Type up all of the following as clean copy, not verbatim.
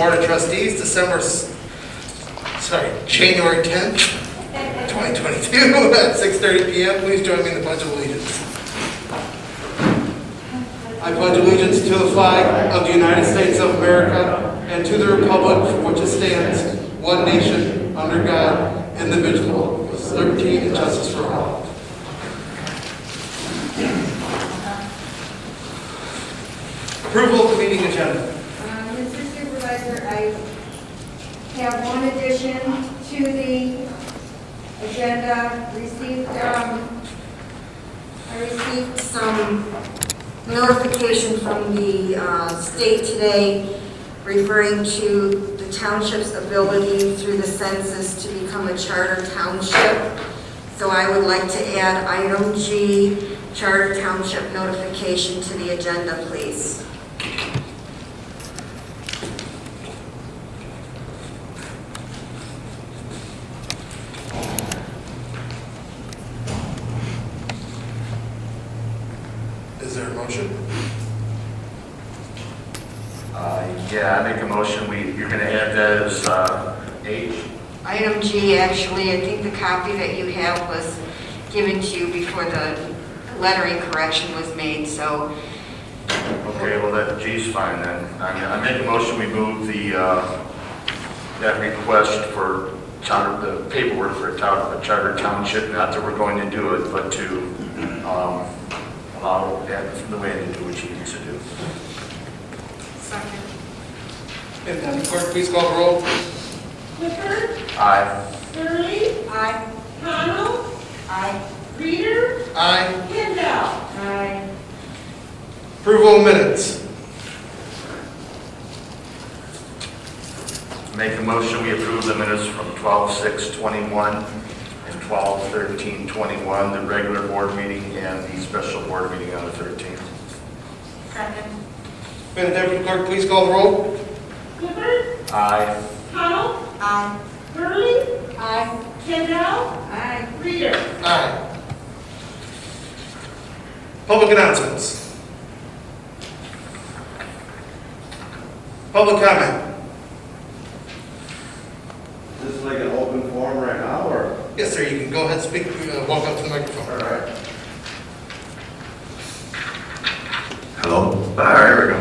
Board of Trustees, January 10th, 2022 at 6:30 p.m. Please join me in the Pledge of Allegiance. I pledge allegiance to the flag of the United States of America and to the republic for which it stands, one nation, under God, indivisible, with liberty and justice for all. Approval of the meeting agenda. Mr. Supervisor, I have one addition to the agenda. I received some notification from the state today referring to the township's ability through the census to become a charter township. So I would like to add item G, charter township notification, to the agenda, please. Is there a motion? Yeah, I make a motion. You're going to add that as H? Item G, actually, I think the copy that you have was given to you before the lettering correction was made, so. Okay, well, that G's fine then. I make a motion we move that request for the paperwork for a charter township, not that we're going to do it, but to allow that the way to do what she needs to do. Second. And clerk, please call the roll. Clifford? Aye. Hurley? Aye. Connell? Aye. Reader? Aye. Kendall? Aye. Approval of minutes. Make a motion we approve the minutes from 12/6/21 and 12/13/21, the regular board meeting and the special board meeting on the 13th. Second. Madam Deputy Clerk, please call the roll. Clifford? Aye. Connell? Aye. Hurley? Aye. Kendall? Aye. Reader? Aye. Public announcements. Public comment. Is this like an open forum right now, or? Yes, sir, you can go ahead and speak. Walk up to the microphone. All right. Hello. All right, here we go.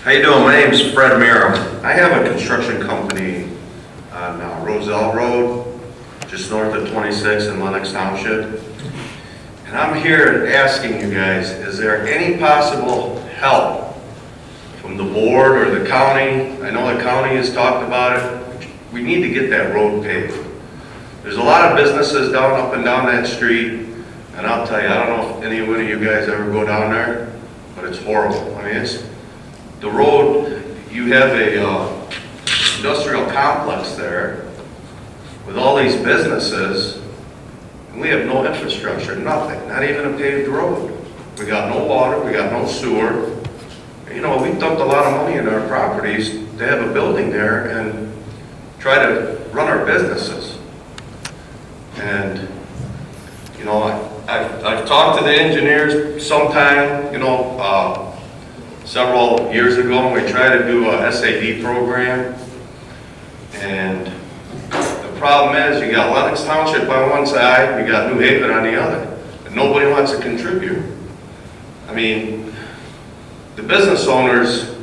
How you doing? My name is Fred Merrill. I have a construction company on Roselle Road, just north of 26 in Lenox Township. And I'm here asking you guys, is there any possible help from the board or the county? I know the county has talked about it. We need to get that road paved. There's a lot of businesses up and down that street, and I'll tell you, I don't know if any one of you guys ever go down there, but it's horrible. I mean, it's the road. You have a industrial complex there with all these businesses, and we have no infrastructure, nothing, not even a paved road. We got no water, we got no sewer. You know, we dumped a lot of money in our properties to have a building there and try to run our businesses. And, you know, I've talked to the engineers sometime, several years ago, and we tried to do a SAD program. And the problem is, you got Lenox Township on one side, you got New Haven on the other, and nobody wants to contribute. I mean, the business owners,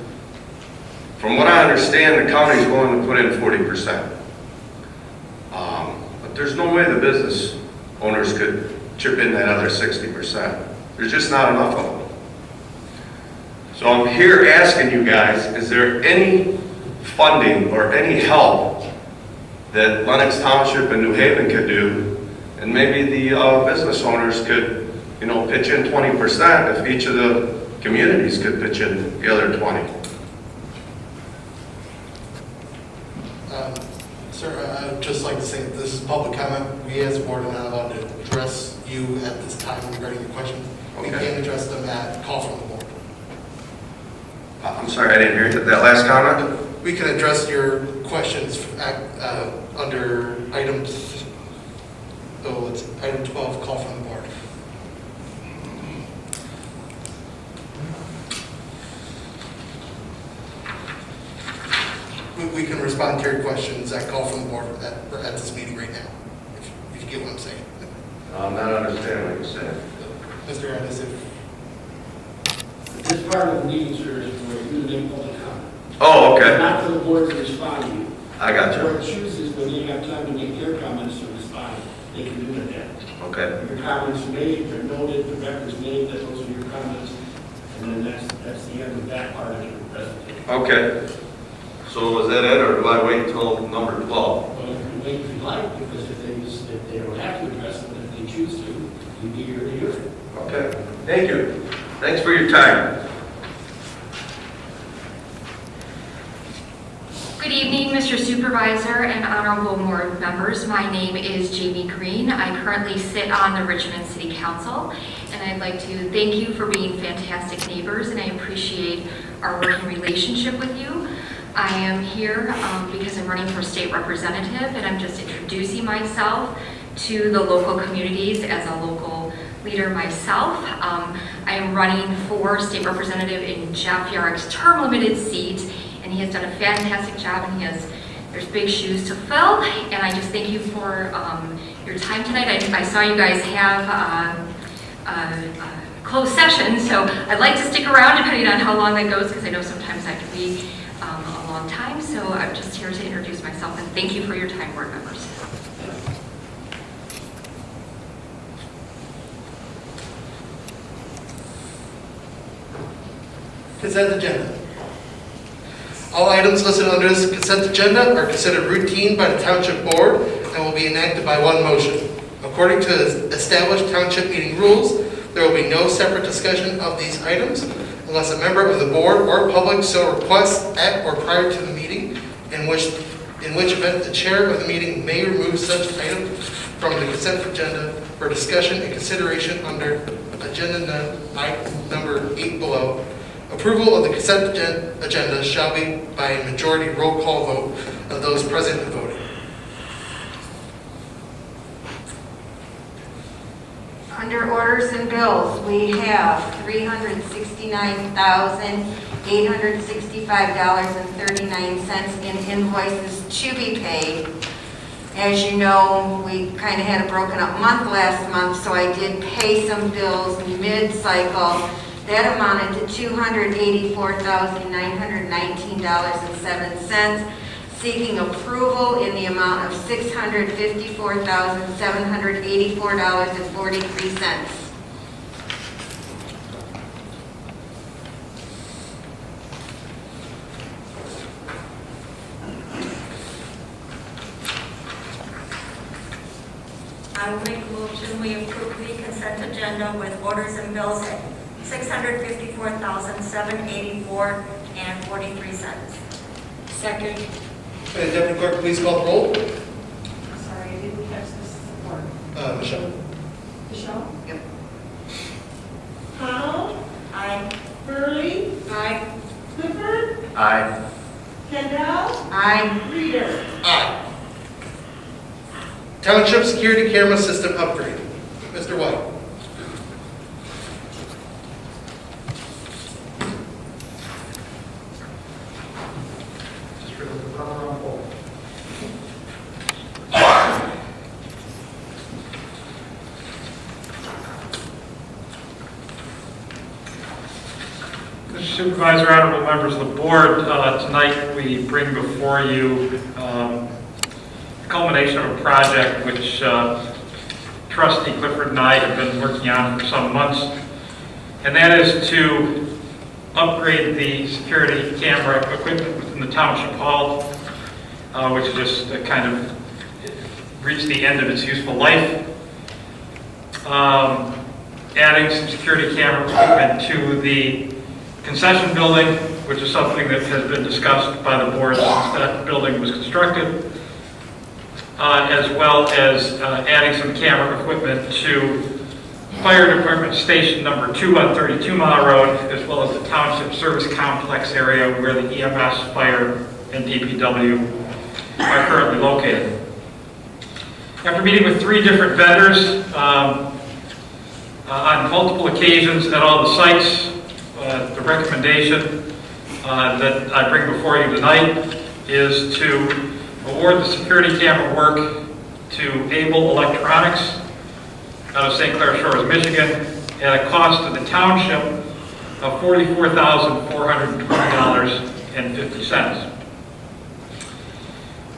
from what I understand, the county's willing to put in 40%. But there's no way the business owners could chip in that other 60%. There's just not enough of them. So I'm here asking you guys, is there any funding or any help that Lenox Township and New Haven could do? And maybe the business owners could, pitch in 20% if each of the communities could pitch in the other 20. Sir, I'd just like to say that this is public comment. We as a board are not allowed to address you at this time regarding your questions. We Okay. can address them at call from the board. I'm sorry, I didn't hear that last comment. We can address your questions under items, it's item 12, call from the board. We we can respond to your questions that call from the board at this meeting right now, if you get what I'm saying. I'm not understanding what you're saying. Mr. Ennis, if This part of the meeting, sir, is for you to make public comment. Oh, okay. Not for the board to respond to you. I got The you. board chooses when they have time to make their comments to respond. They can do it then. Okay. Your comments are made, they're noted, the record's made, that those are your comments. And then that's the end of that part of your presentation. Okay. So was that it, or do I wait until number 12? Well, you can wait if you like, because if they don't have to address it, if they choose to, you'd be here to hear it. Okay. Thank you. Thanks for your time. Good evening, Mr. Supervisor and honorable board members. My name is Jamie Green. I currently sit on the Richmond City Council, and I'd like to thank you for being fantastic neighbors, and I appreciate our working relationship with you. I am here because I'm running for state representative, and I'm just introducing myself to the local communities as a local leader myself. I am running for state representative in Jeff Yarrick's term-limited seat, and he has done a fantastic job, and there's big shoes to fill, and I just thank you for your time tonight. I saw you guys have a closed session, so I'd like to stick around depending on how long that goes, because I know sometimes that can be a long time, so I'm just here to introduce myself, and thank you for your time, board members. consent agenda. All items listed under this consent agenda are considered routine by the Township Board and will be enacted by one motion. According to established Township meeting rules, there will be no separate discussion of these items unless a member of the board or public so requests at or prior to the meeting, in which event the chair of the meeting may remove such item from the consent agenda for discussion and consideration under agenda item number 8 below. Approval of the consent agenda shall be by a majority roll call vote of those present and voting. Under orders and bills, we have $369,865.39 in invoices to be paid. As you know, we kind of had a broken up month last month, so I did pay some bills mid-cycle. That amounted to $284,919.07, seeking approval in the amount of $654,784.43. I will make a motion, we approve the consent agenda with orders and bills at $654,784.43. Second. Deputy Clerk, please call the roll. Sorry, I didn't catch this support. Michelle. Michelle? Yep. Powell? Aye. Burley? Aye. Clifford? Aye. Kendall? Aye. Reader? Aye. Township security camera system upgrade. Mr. White. Mr. Supervisor, honorable members of the board, tonight we bring before you the culmination of a project which Trustee Clifford and I have been working on for some months, and that is to upgrade the security camera equipment within the Township Hall, which just kind of reached the end of its useful life. Adding some security camera equipment to the concession building, which is something that has been discussed by the board since that building was constructed, as well as adding some camera equipment to Fire Department Station number 2 on 32 Mile Road, as well as the Township Service Complex area where the EMS, Fire, and DPW are currently located. After meeting with 3 different vendors on multiple occasions at all the sites, the recommendation that I bring before you tonight is to award the security camera work to Able Electronics out of St. Clair Shores, Michigan, at a cost to the township of $44,420.50.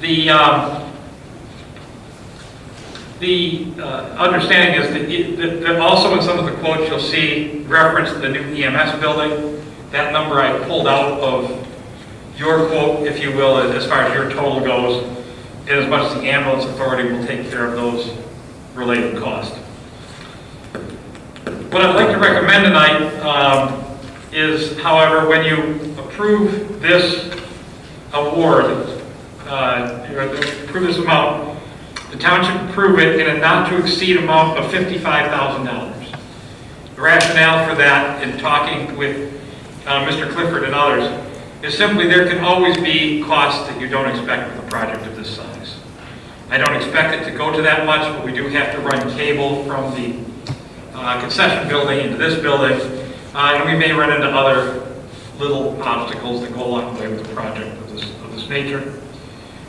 The understanding is that also in some of the quotes you'll see reference to the new EMS building. That number I pulled out of your quote, if you will, as far as your total goes, and as much as the ambulance authority will take care of those related costs. What I'd like to recommend tonight is, however, when you approve this award, approve this amount, the township approve it in a not to exceed amount of $55,000. The rationale for that, in talking with Mr. Clifford and others, is simply there can always be costs that you don't expect with a project of this size. I don't expect it to go to that much, but we do have to run cable from the concession building into this building, and we may run into other little obstacles that go along the way with a project of this nature.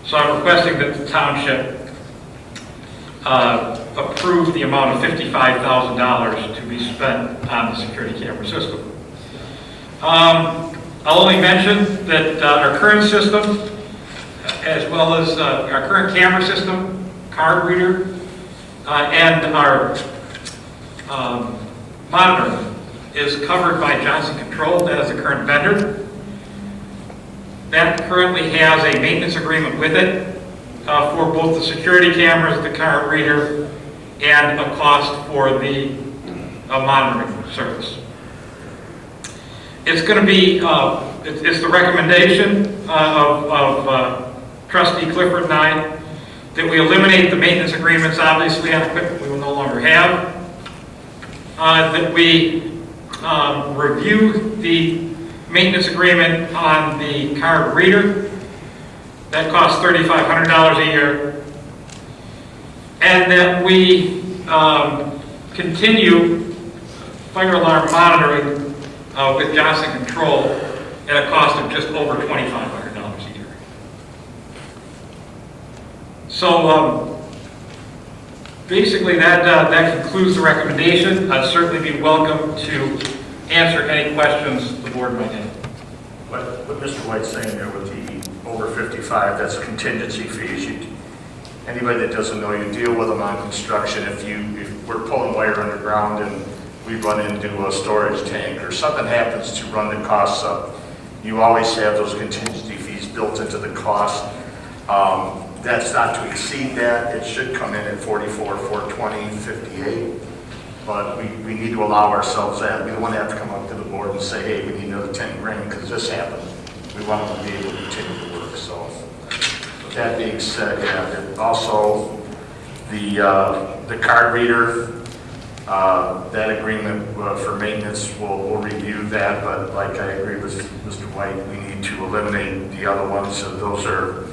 So I'm requesting that the township approve the amount of $55,000 to be spent on the security camera system. I'll only mention that our current system, as well as our current camera system, card reader, and our monitoring is covered by Johnson Controls. That is the current vendor. That currently has a maintenance agreement with it for both the security cameras, the card reader, and a cost for the monitoring service. It's going to be, it's the recommendation of Trustee Clifford and I that we eliminate the maintenance agreements, obviously, on equipment we will no longer have. That we review the maintenance agreement on the card reader. That costs $3,500 a year. And that we continue fire alarm monitoring with Johnson Control at a cost of just over $2,500 a year. So basically that concludes the recommendation. I'd certainly be welcome to answer any questions the board might have. What Mr. White's saying there with the over 55, that's contingency fees. Anybody that doesn't know, you deal with them on construction. If we're pulling wire underground and we run into a storage tank or something happens to run the costs up, you always have those contingency fees built into the cost. That's not to exceed that. It should come in at 44, 420, 58. But we need to allow ourselves that. We don't want to have to come up to the board and say, hey, we need another 10 grand because this happened. We want them to be able to continue to work. So with that being said, yeah, also the card reader, that agreement for maintenance, we'll review that. But like I agree with Mr. White, we need to eliminate the other ones. So those are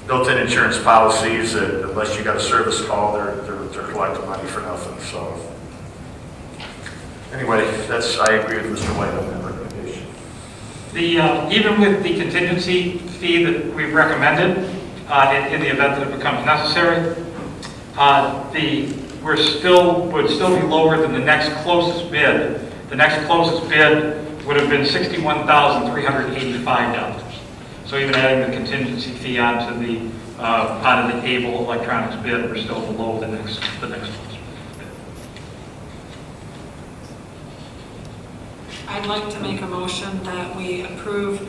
built-in insurance policies that unless you got a service call, they're collecting money for nothing. So anyway, I agree with Mr. White on that recommendation. Even with the contingency fee that we've recommended, in the event that it becomes necessary, would still be lower than the next closest bid. The next closest bid would have been $61,385. So even adding the contingency fee onto the Able Electronics bid, we're still below the next closest bid. I'd like to make a motion that we approve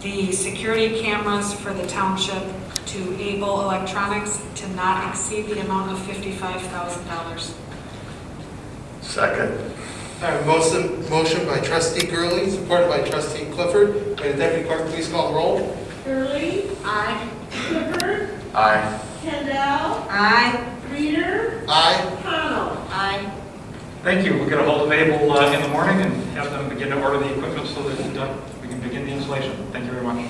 the security cameras for the township to Able Electronics to not exceed the amount of $55,000. Second. Motion by Trustee Gurley, supported by Trustee Clifford. May the Deputy Clerk please call the roll. Gurley? Aye. Clifford? Aye. Kendall? Aye. Reader? Aye. Connell? Aye. Thank you. We'll get a hold of Able in the morning and have them begin to order the equipment so that we can begin the installation. Thank you very much.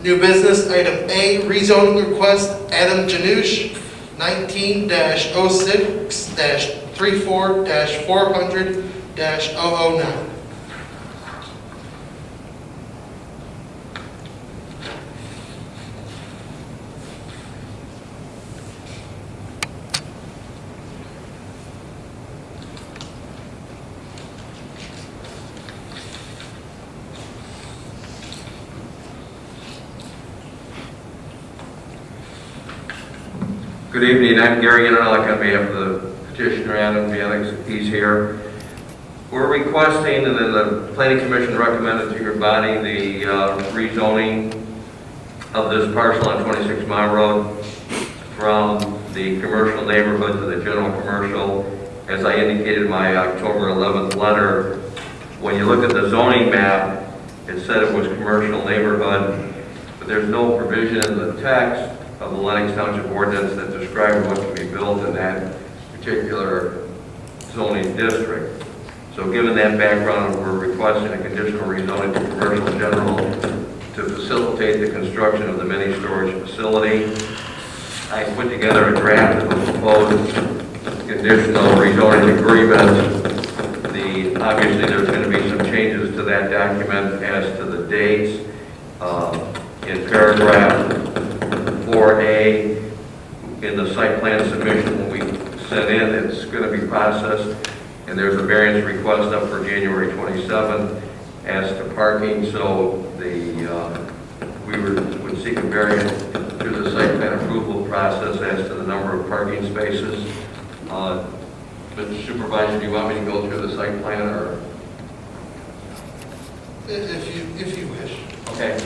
New business, item A, rezoning request, Adam Janusz, 19-06-34-400-009. Good evening, I'm Gary Untitled on behalf of the petitioner, Adam Felix, he's here. We're requesting, and then the Planning Commission recommended to your body, the rezoning of this parcel on 26 Mile Road from the commercial neighborhood to the general commercial. As I indicated in my October 11th letter, when you look at the zoning map, it said it was commercial neighborhood, but there's no provision in the text of the Lenox Township ordinance that describes what can be built in that particular zoning district. So given that background, we're requesting a conditional rezoning to commercial general to facilitate the construction of the mini storage facility. I put together a draft of a proposed conditional rezoning agreement. Obviously there's going to be some changes to that document as to the dates. In paragraph 4A, in the site plan submission when we sent in, it's going to be processed, and there's a variance request up for January 27th as to parking. So we would seek a variance through the site plan approval process as to the number of parking spaces. Mr. Supervisor, do you want me to go through the site plan, or? If you wish. Okay.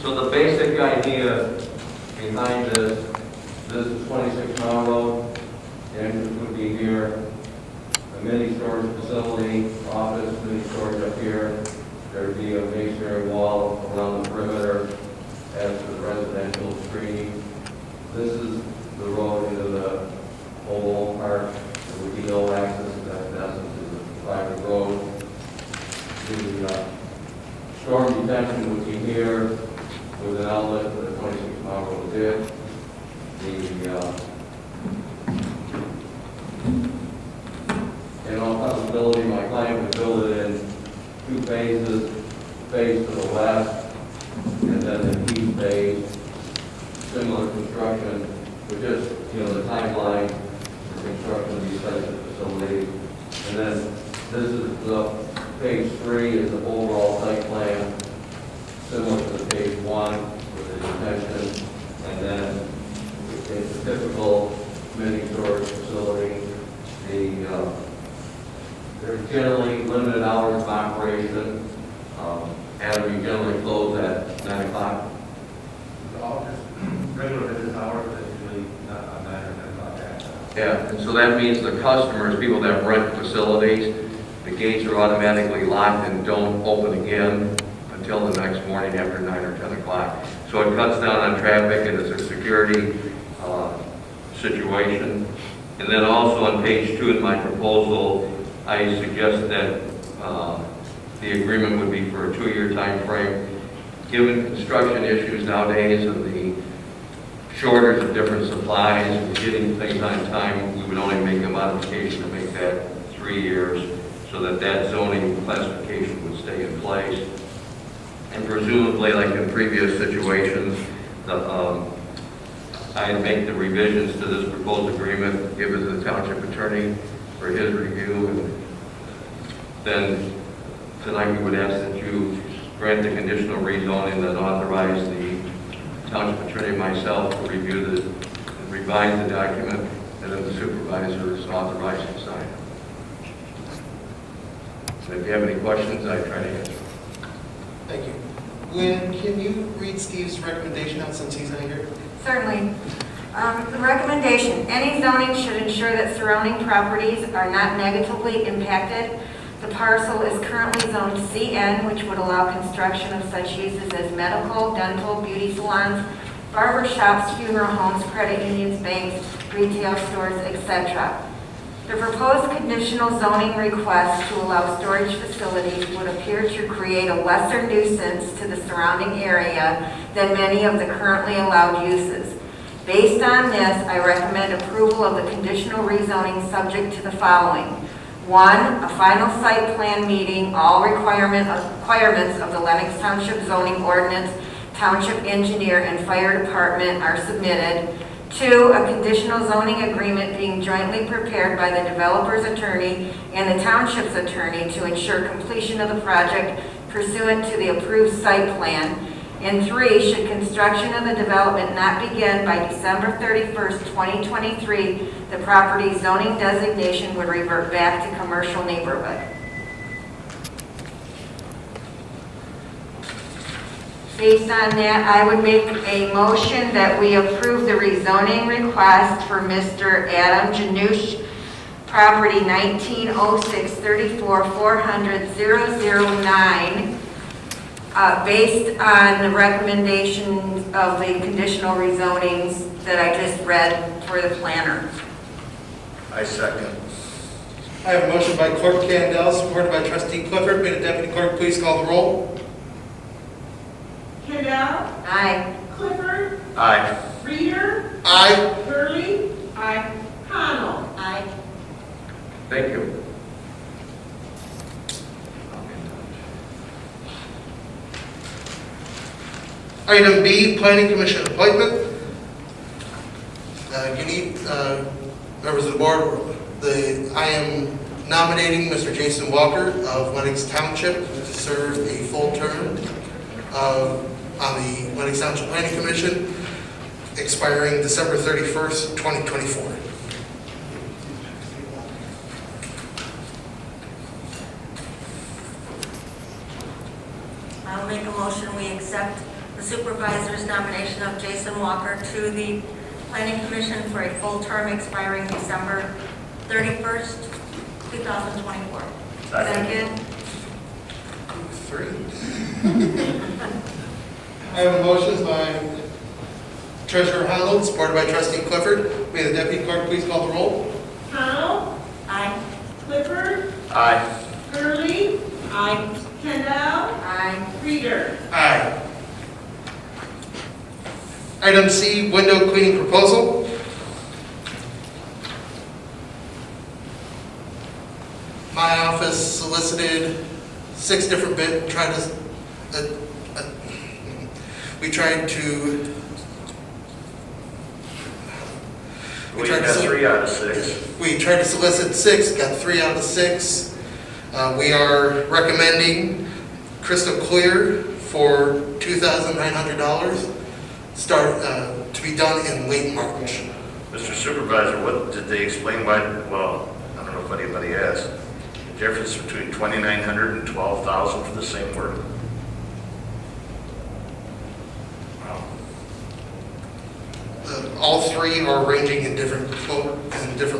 So the basic idea behind this is 26 Mile Road. The entrance would be here. A mini storage facility, office, mini storage up here. There'd be a masonry wall around the perimeter as to the residential screening. This is the road into the old park. There would be no access to that, in essence, is a private road. The storm detention would be here with an outlet for the 26 Mile Road ditch. In all possibility, my client would build it in 2 phases, phase to the west, and then the east phase, similar construction, with just, the timeline for construction of these types of facilities. And then this is the page 3 is the overall site plan, similar to the page 1 with the detention, and then it's a typical mini storage facility. There's generally limited hours of operation. Adam, you generally close at 9 o'clock. Regular business hours, but usually not on 9 or 10 o'clock. Yeah, and so that means the customers, people that rent facilities, the gates are automatically locked and don't open again until the next morning after 9 or 10 o'clock. So it cuts down on traffic, and it's a security situation. And then also on page 2 in my proposal, I suggest that the agreement would be for a 2-year time frame. Given construction issues nowadays and the shortage of different supplies and getting things on time, we would only make a modification to make that 3 years so that that zoning classification would stay in place. And presumably, like in previous situations, I'd make the revisions to this proposed agreement, give it to the township attorney for his review, and then tonight we would ask that you grant the conditional rezoning and authorize the township attorney and myself to review and revise the document, and then the supervisor is authorized to sign. So if you have any questions, I try to answer. Thank you. Gwen, can you read Steve's recommendation out since he's not here? Certainly. The recommendation, any zoning should ensure that surrounding properties are not negatively impacted. The parcel is currently zoned CN, which would allow construction of such uses as medical, dental, beauty salons, barber shops, funeral homes, credit unions, banks, retail stores, etc. The proposed conditional zoning request to allow storage facilities would appear to create a lesser nuisance to the surrounding area than many of the currently allowed uses. Based on this, I recommend approval of the conditional rezoning subject to the following. 1, a final site plan meeting all requirements of the Lenox Township zoning ordinance, township engineer, and fire department are submitted. 2, a conditional zoning agreement being jointly prepared by the developer's attorney and the township's attorney to ensure completion of the project pursuant to the approved site plan. And 3, should construction of the development not begin by December 31st, 2023, the property's zoning designation would revert back to commercial neighborhood. Based on that, I would make a motion that we approve the rezoning request for Mr. Adam Janusz, property 190634 400 009, based on the recommendations of the conditional rezonings that I just read for the planner. I second. I have a motion by Clerk Candell, supported by Trustee Clifford. May the Deputy Clerk please call the roll. Kendall, Aye. Clifford, Aye. Reader, Aye. Gurley. Aye. Connell. Aye. Thank you. Item B, Planning Commission appointment. You need, members of the board, I am nominating Mr. Jason Walker of Lenox Township to serve a full term on the Lenox Township Planning Commission, expiring December 31st, 2024. I'll make a motion, we accept the supervisor's nomination of Jason Walker to the Planning Commission for a full term expiring December 31st, 2024. Second. 3. I have a motion by Treasurer Honnold, supported by Trustee Clifford. May the Deputy Clerk please call the roll. Connell, Aye. Clifford, Aye. Gurley, Aye. Kendall, Aye. Reader. Aye. Item C, window cleaning proposal. My office solicited 6 different bids, we tried to We got 3 out of 6. We tried to solicit 6, got 3 out of 6. We are recommending Crystal Clear for $2,900, to be done in late March. Mr. Supervisor, what did they explain why, well, I don't know if anybody asked, the difference between $2,900 and $12,000 for the same work? Wow. All 3 are ranging in different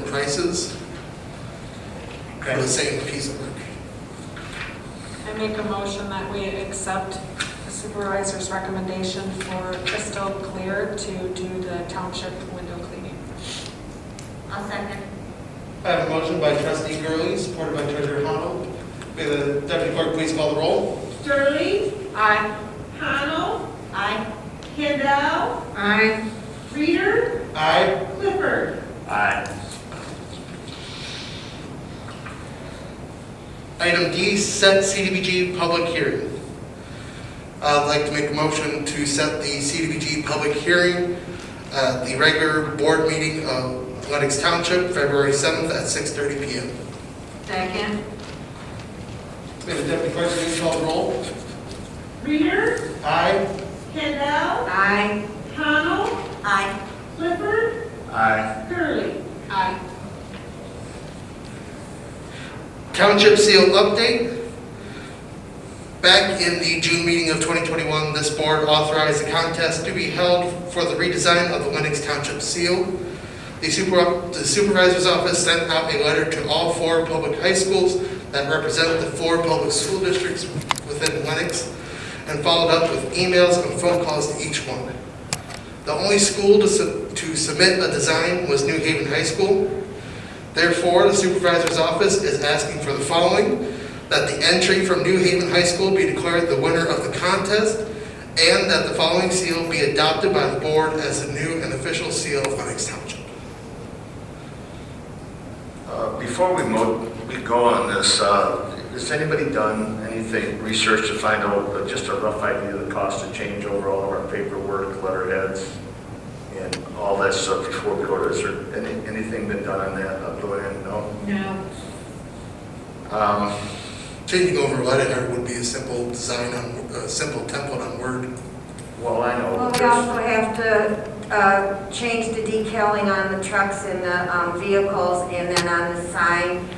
prices for the same piece of work. I make a motion that we accept the supervisor's recommendation for Crystal Clear to do the township window cleaning. I'll second. I have a motion by Trustee Gurley, supported by Treasurer Honnold. May the Deputy Clerk please call the roll. Gurley, Aye. Connell, Aye. Kendall, Aye. Reader, Aye. Clifford. Aye. Item D, set CDBG public hearing. I'd like to make a motion to set the CDBG public hearing, the regular board meeting of Lenox Township, February 7th at 6:30 p.m. Second. May the Deputy Clerk please call the roll. Reader, Aye. Kendall, Aye. Connell, Aye. Clifford, Aye. Gurley. Aye. Township seal update. Back in the June meeting of 2021, this board authorized a contest to be held for the redesign of the Lenox Township seal. The supervisor's office sent out a letter to all 4 public high schools that represent the 4 public school districts within Lenox, and followed up with emails and phone calls to each one. The only school to submit a design was New Haven High School. Therefore, the supervisor's office is asking for the following: that the entry from New Haven High School be declared the winner of the contest, and that the following seal be adopted by the board as the new and official seal of Lenox Township. Before we go on this, has anybody done anything, research to find out just a rough idea of the cost to change over all of our paperwork, letterheads, and all that stuff before we go to, is there anything been done on that, Luann? No? No. Changing over letterhead would be a simple design on, a simple template on Word. Well, I know. Well, we also have to change the decaling on the trucks and the vehicles, and then on the sign.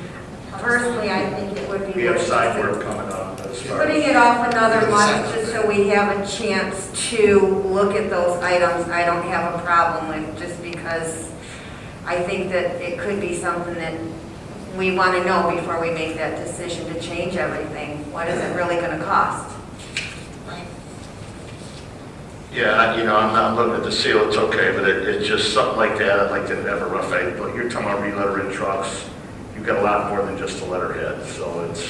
Personally, I think it would be We have worth side work coming up as far putting as, it off another Yeah, month, the just sign. so we have a chance to look at those items. I don't have a problem with, just because I think that it could be something that we want to know before we make that decision to change everything. What is it really going to cost? yeah, you know, I'm not looking at the seal, it's okay, but it's just something like that, I'd like to have a rough idea. But you're talking about re-lettering trucks, you've got a lot more than just a letterhead, so it's,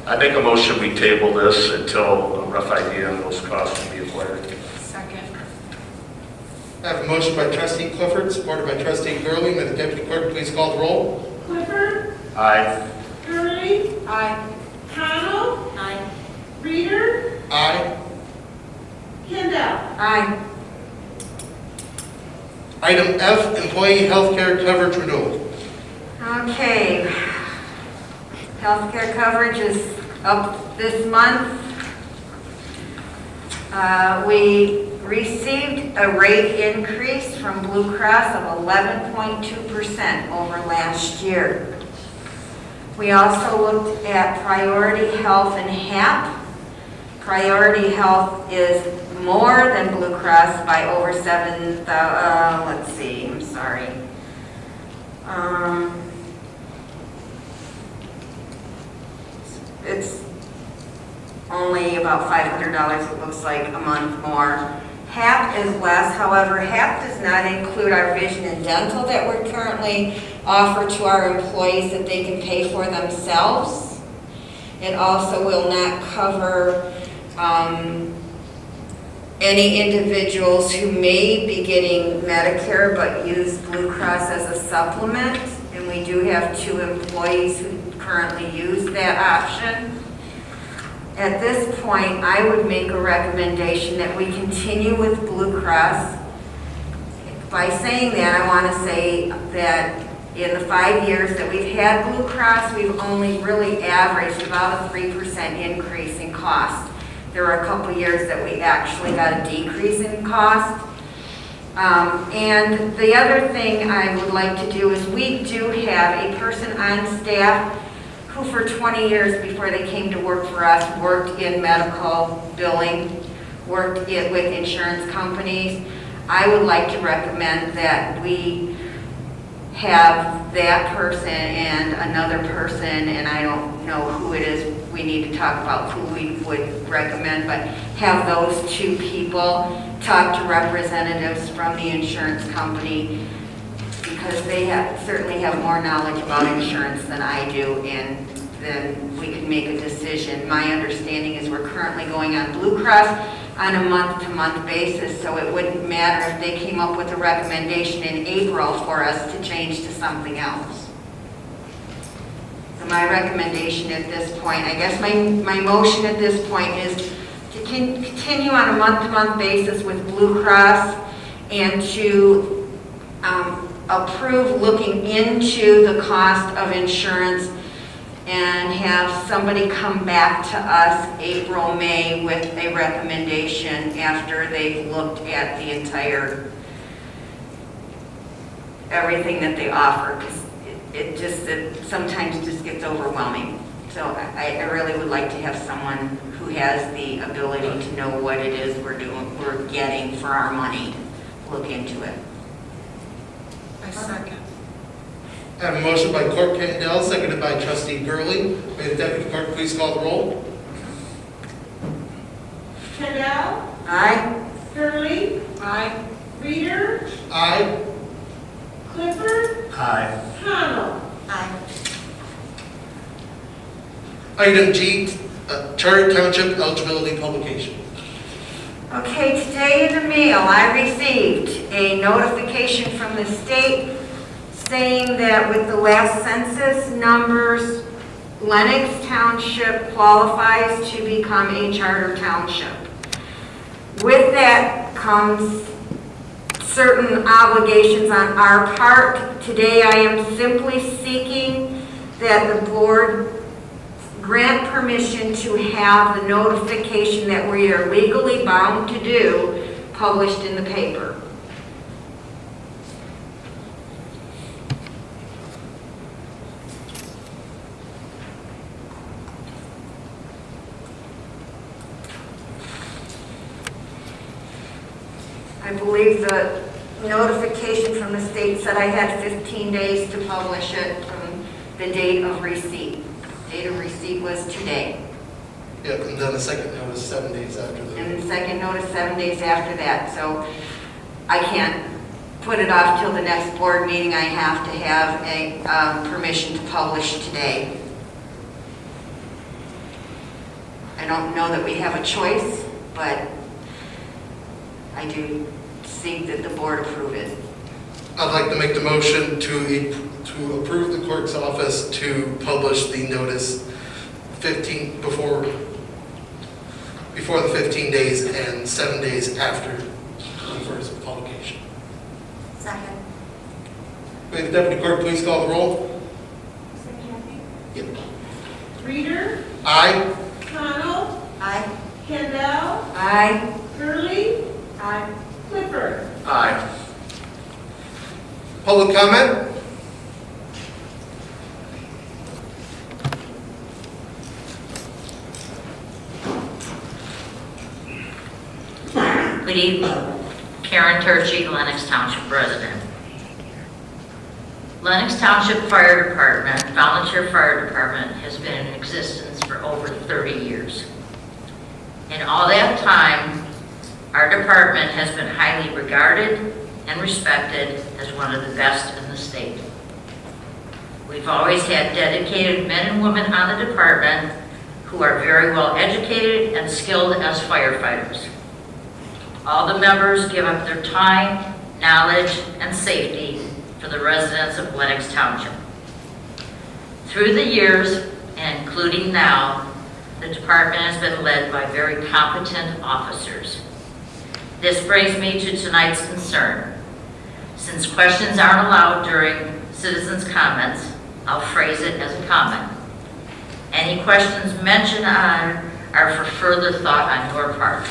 I make a motion, we table this until a rough idea on those costs can be acquired. Second. I have a motion by trustee Clifford, supported by trustee Gurley. May the deputy clerk please call the roll. Clifford, Aye. Gurley, Aye. Connell, Aye. Reader, Aye. Kendall. Aye. Item F, employee health care coverage renewal. Okay. Healthcare coverage is up this month. We received a rate increase from Blue Cross of 11.2% over last year. We also looked at Priority Health and HAP. Priority Health is more than Blue Cross by over 7,000, let's see, I'm sorry. It's only about $500, it looks like, a month more. HAP is less, however, HAP does not include our vision and dental that we currently offer to our employees that they can pay for themselves. It also will not cover any individuals who may be getting Medicare but use Blue Cross as a supplement, and we do have 2 employees who currently use that option. At this point, I would make a recommendation that we continue with Blue Cross. By saying that, I want to say that in the 5 years that we've had Blue Cross, we've only really averaged about a 3% increase in cost. There were a couple years that we actually got a decrease in cost. And the other thing I would like to do is we do have a person on staff who for 20 years before they came to work for us worked in medical billing, worked with insurance companies. I would like to recommend that we have that person and another person, and I don't know who it is, we need to talk about who we would recommend, but have those 2 people talk to representatives from the insurance company, because they certainly have more knowledge about insurance than I do, and then we can make a decision. My understanding is we're currently going on Blue Cross on a month-to-month basis, so it wouldn't matter if they came up with a recommendation in April for us to change to something else. So my recommendation at this point, I guess my motion at this point is to continue on a month-to-month basis with Blue Cross, and to approve looking into the cost of insurance, and have somebody come back to us April, May with a recommendation after they've looked at the entire, everything that they offer, because it sometimes just gets overwhelming. So I really would like to have someone who has the ability to know what it is we're getting for our money, look into it. I second. I have a motion by Clerk Kendall, seconded by trustee Gurley. May the deputy clerk please call the roll. Kendall, Aye? Gurley, Aye. Reader, Aye. Clifford, Aye. Connell. Aye. Item G, Charter Township eligibility publication. Okay, today in the mail, I received a notification from the state saying that with the last census numbers, Lenox Township qualifies to become a charter township. With that comes certain obligations on our part. Today, I am simply seeking that the board grant permission to have the notification that we are legally bound to do published in the paper. I believe the notification from the state said I had 15 days to publish it from the date of receipt. Date of receipt was today. Yep, and then the second notice 7 days after that. And the second notice 7 days after that. So I can't put it off till the next board meeting. I have to have a permission to publish today. I don't know that we have a choice, but I do seek that the board approve it. I'd like to make the motion to approve the clerk's office to publish the notice before the 15 days and 7 days after the first publication. Second. Will the deputy clerk please call the roll? Yep. Reader, Aye. Connell, Aye. Kendall, Aye. Gurley. Aye. Clifford. Aye. Public comment? Good evening. Karen Turchi, Lenox Township resident. Lenox Township Fire Department, volunteer fire department, has been in existence for over 30 years. In all that time, our department has been highly regarded and respected as one of the best in the state. We've always had dedicated men and women on the department who are very well educated and skilled as firefighters. All the members give up their time, knowledge, and safety for the residents of Lenox Township. Through the years, and including now, the department has been led by very competent officers. This brings me to tonight's concern. Since questions aren't allowed during citizens' comments, I'll phrase it as a comment. Any questions mentioned on are for further thought on your part.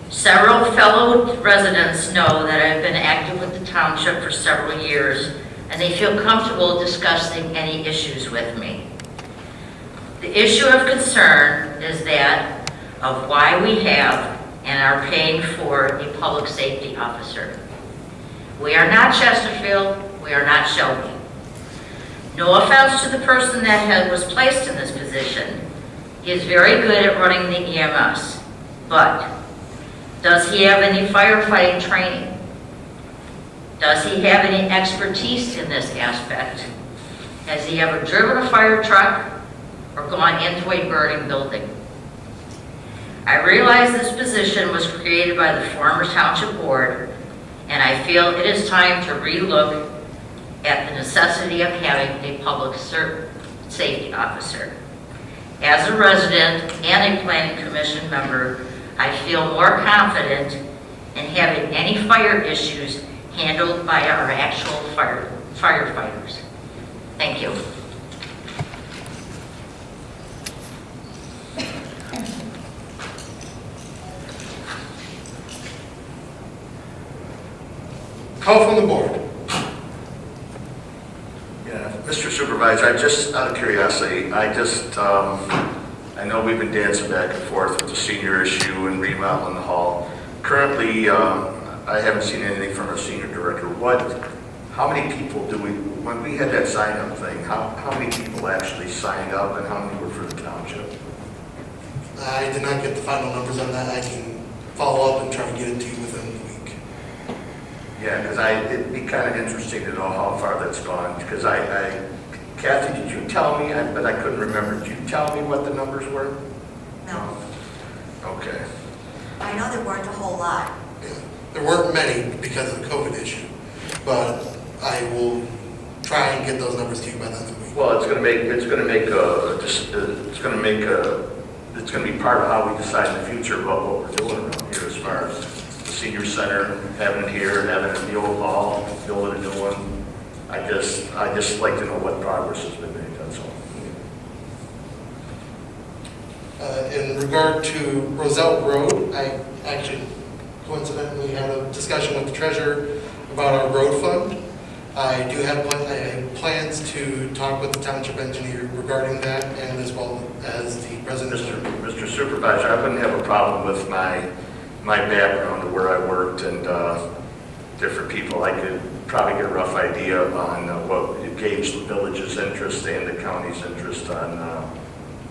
Several fellow residents know that I've been active with the township for several years, and they feel comfortable discussing any issues with me. The issue of concern is that of why we have and are paying for a public safety officer. We are not Chesterfield, we are not Shelby. No offense to the person that was placed in this position. He is very good at running the EMS, but does he have any firefighting training? Does he have any expertise in this aspect? Has he ever driven a fire truck or gone into a burning building? I realize this position was created by the former township board, and I feel it is time to relook at the necessity of having a public safety officer. As a resident and a planning commission member, I feel more confident in having any fire issues handled by our actual firefighters. Thank you. Call from the board. Yeah, Mr. Supervisor, I just, out of curiosity, I know we've been dancing back and forth with the senior issue and remodeling the hall. Currently, I haven't seen anything from our senior director. How many people when we had that sign-up thing, how many people actually signed up and how many were for the township? I did not get the final numbers on that. I can follow up and try to get it to you within the week. Yeah, because it'd be kind of interesting to know how far that's gone, because Kathy, did you tell me, but I couldn't remember, did you tell me what the numbers were? No. Okay. I know there weren't a whole lot. Yeah. There weren't many because of the COVID issue, but I will try and get those numbers to you by the end of the week. Well, it's going to be part of how we decide in the future about what we're doing around here as far as the senior center, having it here, having it in the old hall, building a new one. I just like to know what progress has been made, that's all. In regard to Roselle Road, I actually coincidentally had a discussion with the treasurer about our road fund. I do have plans to talk with the township engineer regarding that, and as well as the president. Mr. Supervisor, I wouldn't have a problem with my background of where I worked and different people. I could probably get a rough idea on what gauge the village's interest and the county's interest on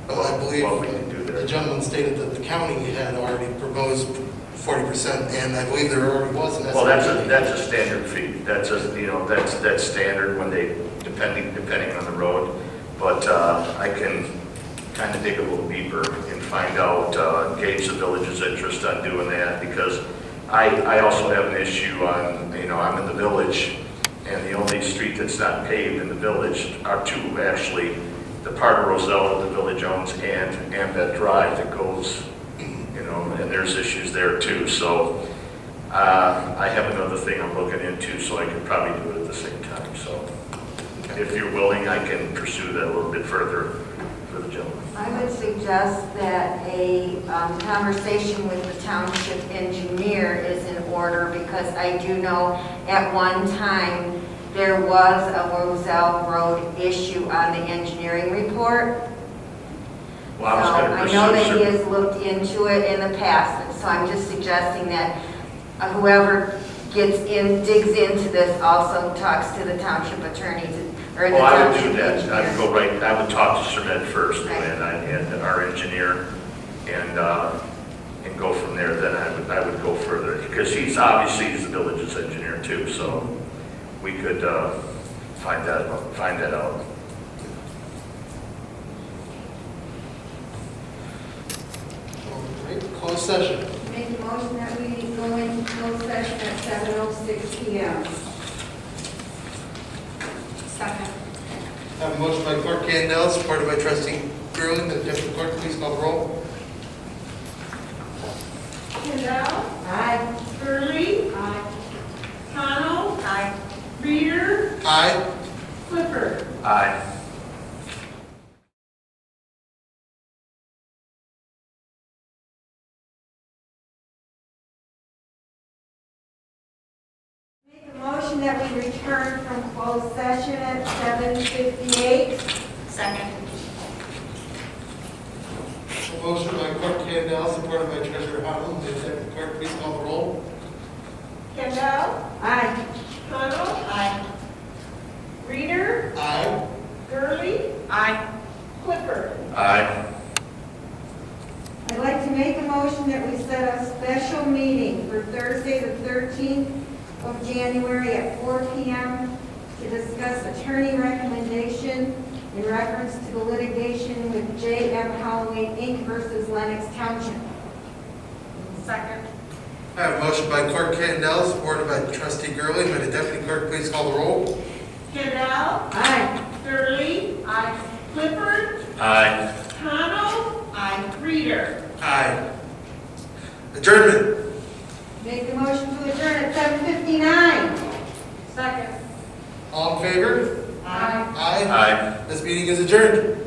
Well, I believe what we can do there. the gentleman stated that the county had already proposed 40%, and I believe there already was an Well, estimate. that's a standard fee. That's that's standard when they, depending on the road. But I can kind of dig a little deeper and find out, gauge the village's interest on doing that, because I also have an issue on, I'm in the village, and the only street that's not paved in the village are two, actually, the part of Roselle that the village owns and Ambet Drive that goes, and there's issues there too. So I have another thing I'm looking into, so I could probably do it at the same time. So if you're willing, I can pursue that a little bit further for the gentleman. I would suggest that a conversation with the township engineer is in order, because I do know at one time there was a Roselle Road issue on the engineering report. Well, I was So going to I pursue know that he certain- has looked into it in the past, and so I'm just suggesting that whoever digs into this also talks to the township attorney or the Well, I would township do that. engineer. I would go right, I would talk to Surmet first, Right. and our engineer, and go from there. Then I would go further, because he's the village's engineer too, so we could find that out. All right, closed session. Make a motion that we go into closed session at 7:06 p.m. Second. I have a motion by Clerk Candell, supported by Trustee Gurley. The Deputy Clerk, please call the roll. Kendall, Aye. Gurley, Aye. Connell, Aye. Reader, Aye. Clifford. Aye. Make a motion that we return from closed session at 7:58. Second. A motion by Clerk Candell, supported by Treasurer Howland. The Deputy Clerk, please call the roll. Kendall, Aye. Connell, Aye. Reader, Aye. Gurley, Aye. Clifford. Aye. I'd like to make a motion that we set a special meeting for Thursday, the 13th of January at 4 p.m. to discuss attorney recommendation in reference to the litigation with J.M. Holloway, Inc. versus Lenox Township. Second. I have a motion by Clerk Candell, supported by Trustee Gurley. May the Deputy Clerk please call the roll. Kendall, Aye. Gurley, Aye. Clifford, Aye. Connell, Aye. Reader. Aye. Adjournment. Make the motion to adjourn at 7:59. Second. All in favor? Aye. Aye. Aye. This meeting is adjourned.